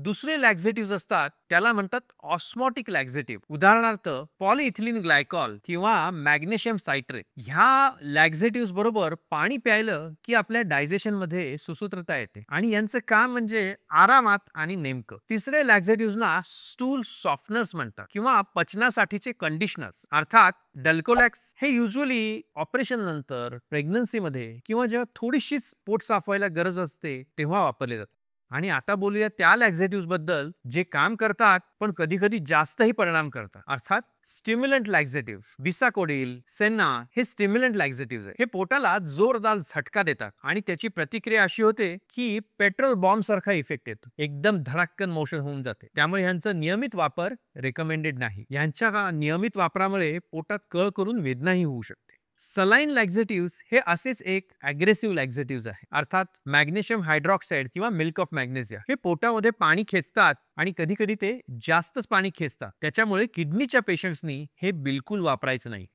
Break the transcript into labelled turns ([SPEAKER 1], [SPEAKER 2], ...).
[SPEAKER 1] दुसरे लॅक्झेटिव्ह असतात त्याला म्हणतात ऑस्मॉटिक लॅक्झेटिव्ह. उदाहरणार्थ पॉलिइथिलीन ग्लायकॉल किंवा मॅग्नेशियम सायट्रेट. ह्या लॅक्झेटिव्ह बरोबर पाणी प्यायलं की आपल्या डायजेशन मध्ये सुसूत्रता येते आणि यांचं काम म्हणजे आरामात आणि नेमकं. तिसरे लॅक्झेटिव्हना स्टूल सॉफ्टनर्स म्हणतात किंवा पचनासाठीचे कंडिशनर्स अर्थात डल्कोलॅक्स. हे युजली ऑपरेशन नंतर, प्रेग्नन्सी मध्ये किंवा जेव्हा थोडीशीच पोट साफ व्हायला गरज असते तेव्हा वापरले जातात. आणि आता बोलूया त्या लॅक्झेटिव्ह बद्दल जे काम करतात पण कधी कधी जास्तही परिणाम करतात अर्थात स्टिम्युलंट लॅक्झेटिव्ह. बिसाकोडिल, सेन्ना हे स्टिम्युलंट लॅक्झेटिव्ह आहे. हे पोटाला जोरदार झटका देतात आणि त्याची प्रतिक्रिया अशी होते की पेट्रोल बॉम्ब सारखा इफेक्ट येतो. एकदम धडाक्कन मोशन होऊन जाते. त्यामुळे यांचा नियमित वापर रेकमेंडेड नाही. यांच्या नियमित वापरामुळे पोटात कळ करून वेदनाही होऊ शकते. सलाइन लॅक्झेटिव्ह हे असेच एक अग्रेसिव्ह लॅक्झेटिव्ह आहे अर्थात मॅग्नेशियम हायड्रॉक्साइड किंवा मिल्क ऑफ मॅग्नेशिया. हे पोटामध्ये पाणी खेचतात आणि कधी कधी ते जास्तच पाणी खेचतात. त्याच्यामुळे किडनीच्या पेशंट्सनी हे बिलकुल वापरायचं नाही.